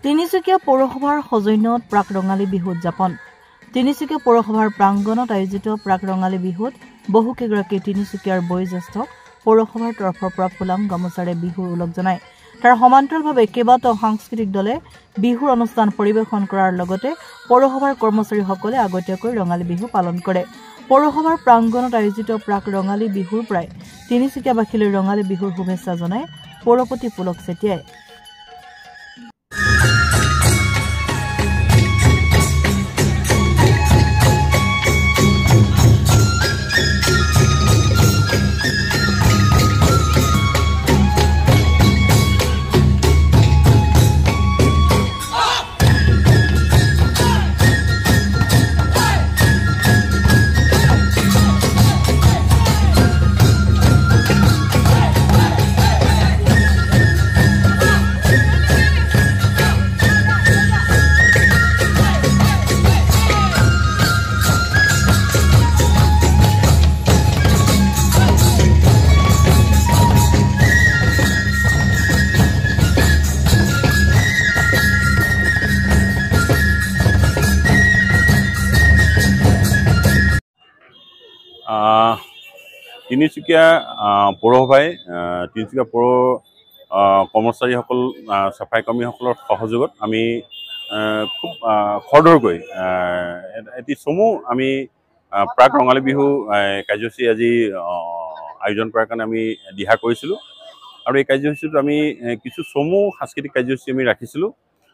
তিনিচুকীয়া পৌৰসভাৰ সৌজন্যত প্ৰাক ৰঙালী বিহু উদযাপন। তিনিচুকীয়া পৌৰসভাৰ প্ৰাংগণত আয়োজিত প্ৰাক ৰঙালী বিহুত বহুকেইগৰাকী তিনিচুকীয়াৰ বয়োজ্যেষ্ঠক পৌৰসভাৰ তৰফৰ পৰা ফুলাম গামোচাৰে বিহুৰ ওলগ জনায়। তাৰ সমান্তৰালভাৱে কেইবাটাও সাংস্কৃতিক দলে বিহুৰ অনুষ্ঠান পৰিৱেশন কৰাৰ লগতে পৌৰসভাৰ কৰ্মচাৰীসকলে আগতীয়াকৈ ৰঙালী বিহু পালন কৰে। পৌৰসভাৰ প্ৰাংগণত আয়োজিত প্ৰাক ৰঙালী বিহুৰ পৰাই তিনিচুকীয়াবাসীলৈ ৰঙালী বিহুৰ শুভেচ্ছা জনায় পৌৰপতি পুলক চেতিয়াই। তিনিচুকীয়া পৌৰসভাই তিনিচুকীয়া পৌৰ কৰ্মচাৰীসকল চাফাই কৰ্মীসকলৰ সহযোগত আমি খুব খৰধৰকৈ এটি চমু আমি প্ৰাক ৰঙালী বিহু কাৰ্যসূচী আজি আয়োজন কৰাৰ কাৰণে আমি দিহা কৰিছিলোঁ। আৰু এই কাৰ্যসূচীটোত আমি কিছু চমু সাংস্কৃতিক কাৰ্যসূচী আমি ৰাখিছিলোঁ।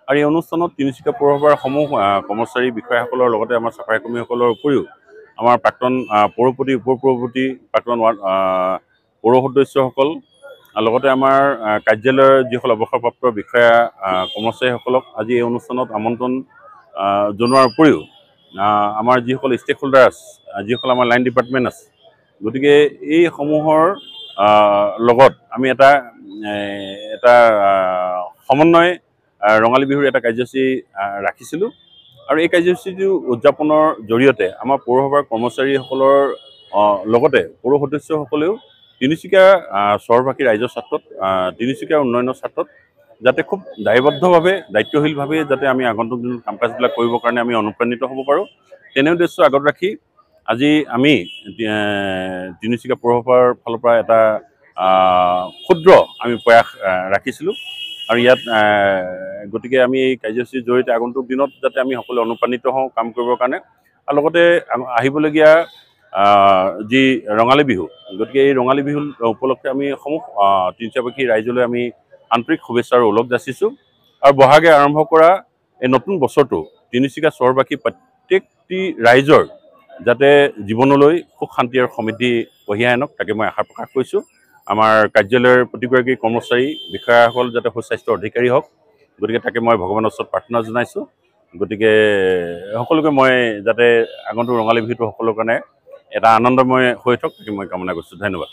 আৰু এই অনুষ্ঠানত তিনিচুকীয়া পৌৰসভাৰ সমূহ কৰ্মচাৰী বিষয়াসকলৰ লগতে আমাৰ চাফাই কৰ্মীসকলৰ উপৰিও আমাৰ প্ৰাক্তন পৌৰপতি, উপ পৌৰপতি, প্ৰাক্তন পৌৰ সদস্যসকল লগতে আমাৰ কাৰ্যালয়ৰ যিসকল অৱসৰপ্ৰাপ্ত বিষয়া কৰ্মচাৰীসকলক আজি এই অনুষ্ঠানত আমন্ত্ৰণ জনোৱাৰ উপৰিও আমাৰ যিসকল ষ্টেক হোল্ডাৰ আছে, যিসকল আমাৰ লাইন ডিপাৰ্টমেণ্ট আছে, গতিকে এই সমূহৰ লগত আমি এটা সমন্বয় ৰঙালী বিহুৰ এটা কাৰ্যসূচী ৰাখিছিলোঁ। আৰু এই কাৰ্যসূচীটো উদযাপনৰ জৰিয়তে আমাৰ পৌৰসভাৰ কৰ্মচাৰীসকলৰ লগতে পৌৰ সদস্যসকলেও তিনিচুকীয়া চহৰবাসী ৰাইজৰ স্বাৰ্থত তিনিচুকীয়াৰ উন্নয়নৰ স্বাৰ্থত যাতে খুব দায়বদ্ধভাৱে দায়িত্বশীলভাৱে যাতে আমি আগন্তুক দিনত কাম কাজবিলাক কৰিবৰ কাৰণে আমি অনুপ্ৰাণিত হ'ব পাৰোঁ, তেনে উদ্দেশ্য আগত ৰাখি আজি আমি তিনিচুকীয়া পৌৰসভাৰ ফালৰ পৰা এটা ক্ষুদ্ৰ আমি প্ৰয়াস ৰাখিছিলোঁ। আৰু ইয়াত গতিকে আমি এই কাৰ্যসূচীৰ জৰিয়তে আগন্তুক দিনত যাতে আমি সকলোৱে অনুপ্ৰাণিত হওঁ কাম কৰিবৰ কাৰণে। আৰু লগতে আহিবলগীয়া যি ৰঙালী বিহু, গতিকে এই ৰঙালী বিহু উপলক্ষে আমি সমূহ তিনিচুকীয়াবাসী ৰাইজলৈ আমি আন্তৰিক শুভেচ্ছাৰ ওলগ যাচিছোঁ। আৰু বহাগে আৰম্ভ কৰা এই নতুন বছৰটো তিনিচুকীয়া চহৰবাসী প্ৰত্যেকটি ৰাইজৰ যাতে জীৱনলৈ সুখ শান্তি আৰু সমৃদ্ধি কঢ়িয়াই আনক, তাকে মই আশা প্ৰকাশ কৰিছোঁ। আমাৰ কাৰ্যালয়ৰ প্ৰতিগৰাকী কৰ্মচাৰী বিষয়াসকল যাতে সুস্বাস্থ্যৰ অধিকাৰী হওক, গতিকে তাকে মই ভগৱানৰ ওচৰত প্ৰাৰ্থনা জনাইছোঁ। গতিকে সকলোকে মই যাতে আগন্তুক ৰঙালী বিহুটো সকলোৰ কাৰণে এটা আনন্দময় হৈ থাকক, তাকে মই কামনা কৰিছোঁ। ধন্যবাদ।